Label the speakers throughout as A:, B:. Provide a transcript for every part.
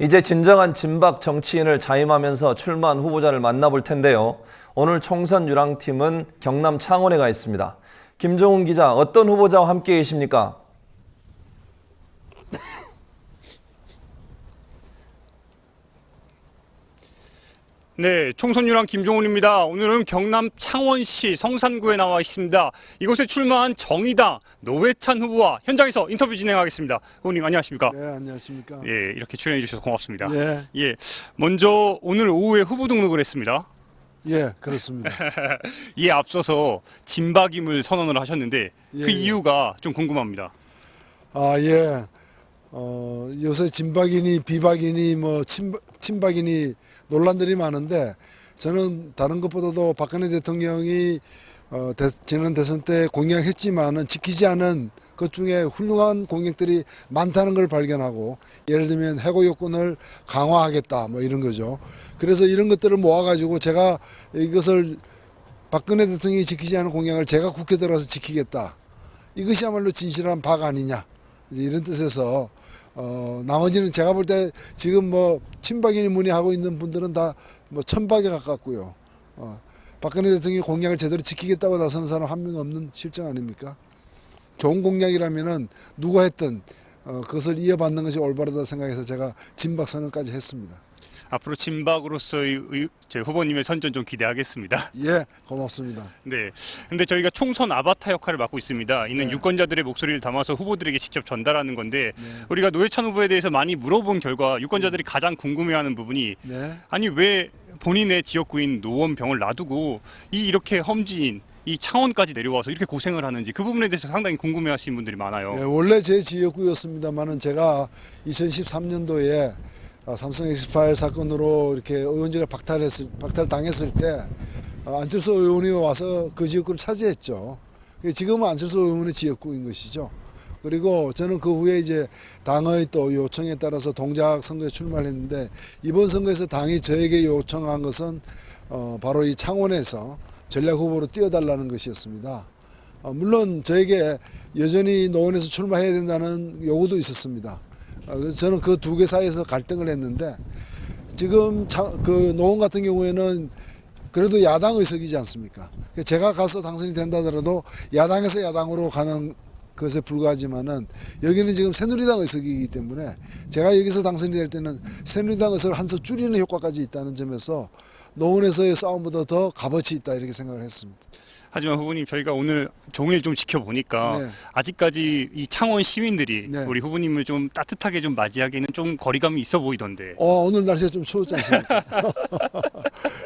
A: 이제 진정한 진박 정치인을 자임하면서 출마한 후보자를 만나볼 텐데요. 오늘 총선 유랑팀은 경남 창원에 가 있습니다. 김종훈 기자, 어떤 후보자와 함께 계십니까?
B: 네, 총선 유랑 김종훈입니다. 오늘은 경남 창원시 성산구에 나와 있습니다. 이곳에 출마한 정의당 노회찬 후보와 현장에서 인터뷰 진행하겠습니다. 후보님 안녕하십니까?
C: 네, 안녕하십니까?
B: 예, 이렇게 출연해 주셔서 고맙습니다.
C: 예,
B: 예, 먼저 오늘 오후에 후보 등록을 했습니다.
C: 예, 그렇습니다.
B: 이에 앞서서 진박임을 선언을 하셨는데
C: 예,
B: 그
C: 예.
B: 이유가 좀 궁금합니다.
C: 아, 예. 요새 진박이니 비박이니 뭐 친박이니 논란들이 많은데 저는 다른 것보다도 박근혜 대통령이 지난 대선 때 공약했지만은 지키지 않은 것 중에 훌륭한 공약들이 많다는 걸 발견하고, 예를 들면 해고 요건을 강화하겠다 뭐 이런 거죠. 그래서 이런 것들을 모아가지고 제가 이것을 박근혜 대통령이 지키지 않은 공약을 제가 국회 들어가서 지키겠다. 이것이야말로 진실한 박 아니냐. 이제 이런 뜻에서 나머지는 제가 볼 때 지금 뭐 친박이니 뭐니 하고 있는 분들은 다 뭐 천박에 가깝고요. 박근혜 대통령이 공약을 제대로 지키겠다고 나서는 사람 한 명 없는 실정 아닙니까? 좋은 공약이라면은 누가 했든 그것을 이어받는 것이 올바르다 생각해서 제가 진박 선언까지 했습니다.
B: 앞으로 진박으로서의 제 후보님의 선전 좀 기대하겠습니다.
C: 예, 고맙습니다.
B: 네. 근데 저희가 총선 아바타 역할을 맡고 있습니다. 이는
C: 네.
B: 유권자들의 목소리를 담아서 후보들에게 직접 전달하는 건데
C: 네.
B: 우리가 노회찬 후보에 대해서 많이 물어본 결과 유권자들이 가장 궁금해하는 부분이
C: 네.
B: 아니 왜 본인의 지역구인 노원병을 놔두고 이렇게 험지인 이 창원까지 내려와서 이렇게 고생을 하는지 그 부분에 대해서 상당히 궁금해하시는 분들이 많아요.
C: 예, 원래 제 지역구였습니다만은 제가 2013년도에 삼성 엑스파일 사건으로 이렇게 의원직을 박탈당했을 때 안철수 의원이 와서 그 지역구를 차지했죠. 지금은 안철수 의원의 지역구인 것이죠. 그리고 저는 그 후에 이제 당의 또 요청에 따라서 동작 선거에 출마를 했는데, 이번 선거에서 당이 저에게 요청한 것은 바로 이 창원에서 전략 후보로 뛰어달라는 것이었습니다. 물론 저에게 여전히 노원에서 출마해야 된다는 요구도 있었습니다. 그래서 저는 그 두 개 사이에서 갈등을 했는데, 지금 그 노원 같은 경우에는 그래도 야당 의석이지 않습니까? 제가 가서 당선이 된다 하더라도 야당에서 야당으로 가는 것에 불과하지만은 여기는 지금 새누리당 의석이기 때문에 제가 여기서 당선이 될 때는 새누리당 의석을 한 석 줄이는 효과까지 있다는 점에서 노원에서의 싸움보다 더 값어치 있다 이렇게 생각을 했습니다.
B: 하지만 후보님 저희가 오늘 종일 좀 지켜보니까
C: 네.
B: 아직까지 이 창원 시민들이
C: 네.
B: 우리 후보님을 좀 따뜻하게 좀 맞이하기에는 좀 거리감이 있어 보이던데.
C: 오늘 날씨가 좀 추웠지 않습니까?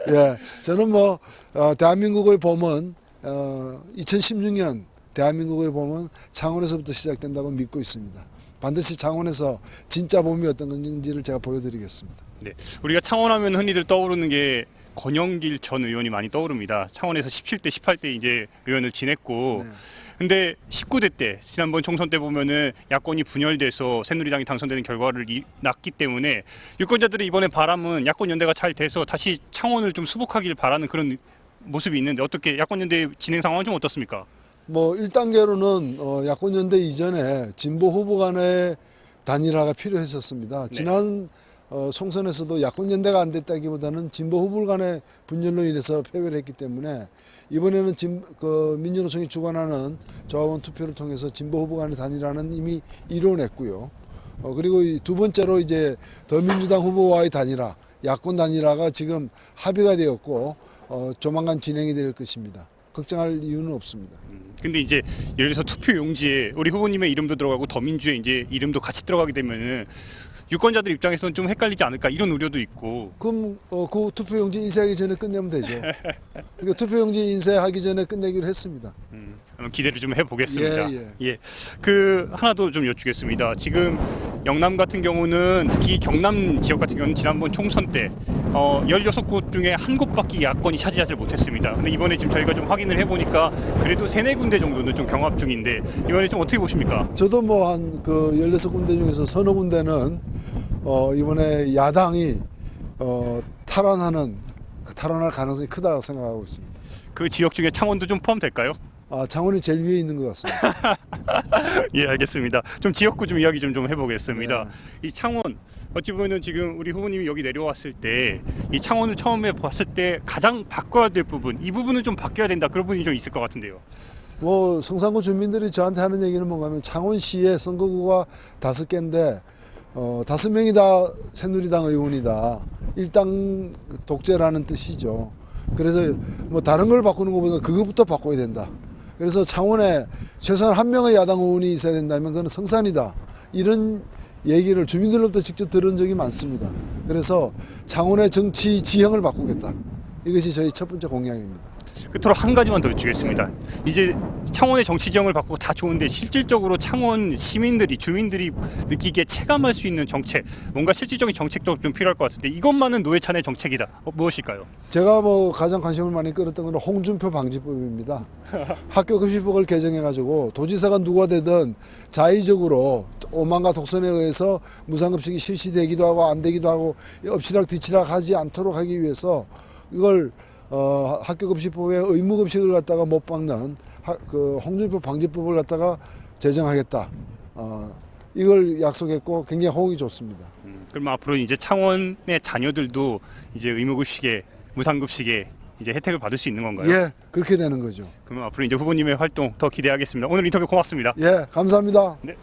C: 예, 저는 뭐 대한민국의 봄은 2016년 대한민국의 봄은 창원에서부터 시작된다고 믿고 있습니다. 반드시 창원에서 진짜 봄이 어떤 건지를 제가 보여드리겠습니다.
B: 네. 우리가 창원하면 흔히들 떠오르는 게 권영길 전 의원이 많이 떠오릅니다. 창원에서 17대, 18대 이제 의원을 지냈고,
C: 네.
B: 근데 19대 때 지난번 총선 때 보면은 야권이 분열돼서 새누리당이 당선되는 결과를 낳기 때문에 유권자들의 이번에 바람은 야권 연대가 잘 돼서 다시 창원을 좀 수복하길 바라는 그런 모습이 있는데 어떻게 야권 연대 진행 상황은 좀 어떻습니까?
C: 뭐 1단계로는 야권연대 이전에 진보 후보 간의 단일화가 필요했었습니다.
B: 네.
C: 지난 총선에서도 야권연대가 안 됐다기보다는 진보 후보 간의 분열로 인해서 패배를 했기 때문에 이번에는 민주노총이 주관하는 조합원 투표를 통해서 진보 후보 간의 단일화는 이미 이뤄냈고요. 그리고 두 번째로 이제 더민주당 후보와의 단일화, 야권 단일화가 지금 합의가 되었고 조만간 진행이 될 것입니다. 걱정할 이유는 없습니다.
B: 근데 이제 예를 들어서 투표 용지에 우리 후보님의 이름도 들어가고 더민주의 이제 이름도 같이 들어가게 되면은 유권자들 입장에서는 좀 헷갈리지 않을까 이런 우려도 있고.
C: 그럼 그 투표용지 인쇄하기 전에 끝내면 되죠. 그러니까 투표용지 인쇄하기 전에 끝내기로 했습니다.
B: 한번 기대를 좀 해보겠습니다.
C: 예.
B: 그 하나 더 좀 여쭙겠습니다. 지금 영남 같은 경우는 특히 경남 지역 같은 경우는 지난번 총선 때 16곳 중에 한 곳밖에 야권이 차지하지 못했습니다. 근데 이번에 지금 저희가 좀 확인을 해보니까 그래도 3-4군데 정도는 좀 경합 중인데 이번에 좀 어떻게 보십니까?
C: 저도 뭐 한 그 16군데 중에서 서너 군데는 이번에 야당이 탈환할 가능성이 크다고 생각하고 있습니다.
B: 그 지역 중에 창원도 좀 포함될까요?
C: 창원이 제일 위에 있는 것 같습니다.
B: 예, 알겠습니다. 좀 지역구 좀 이야기 좀 해보겠습니다.
C: 네.
B: 이 창원 어찌 보면은 지금 우리 후보님이 여기 내려왔을 때 이 창원을 처음에 봤을 때 가장 바꿔야 될 부분, 이 부분은 좀 바뀌어야 된다, 그런 부분이 좀 있을 것 같은데요.
C: 뭐 성산구 주민들이 저한테 하는 얘기는 뭔가 하면 창원시의 선거구가 5개인데 5명이 다 새누리당 의원이다. 일당 독재라는 뜻이죠. 그래서 뭐 다른 걸 바꾸는 것보다 그것부터 바꿔야 된다. 그래서 창원에 최소한 한 명의 야당 의원이 있어야 된다면 그건 성산이다. 이런 얘기를 주민들로부터 직접 들은 적이 많습니다. 그래서 창원의 정치 지형을 바꾸겠다. 이것이 저희 첫 번째 공약입니다.
B: 끝으로 한 가지만 더 여쭈겠습니다. 이제 창원의 정치 지형을 바꾸고 다 좋은데 실질적으로 창원 시민들이, 주민들이 느끼기에 체감할 수 있는 정책, 뭔가 실질적인 정책도 좀 필요할 것 같은데 이것만은 노회찬의 정책이다. 무엇일까요?
C: 제가 뭐 가장 관심을 많이 끌었던 건 홍준표 방지법입니다. 학교 급식법을 개정해가지고 도지사가 누가 되든 자의적으로 오만과 독선에 의해서 무상급식이 실시되기도 하고 안 되기도 하고 엎치락 뒤치락 하지 않도록 하기 위해서 이걸 학교급식법에 의무급식을 갖다가 못 받는 그 홍준표 방지법을 갖다가 제정하겠다. 이걸 약속했고 굉장히 호응이 좋습니다.
B: 그럼 앞으로 이제 창원의 자녀들도 이제 의무급식에, 무상급식에 이제 혜택을 받을 수 있는 건가요?
C: 예, 그렇게 되는 거죠.
B: 그럼 앞으로 이제 후보님의 활동 더 기대하겠습니다. 오늘 인터뷰 고맙습니다.
C: 예, 감사합니다.
B: 네.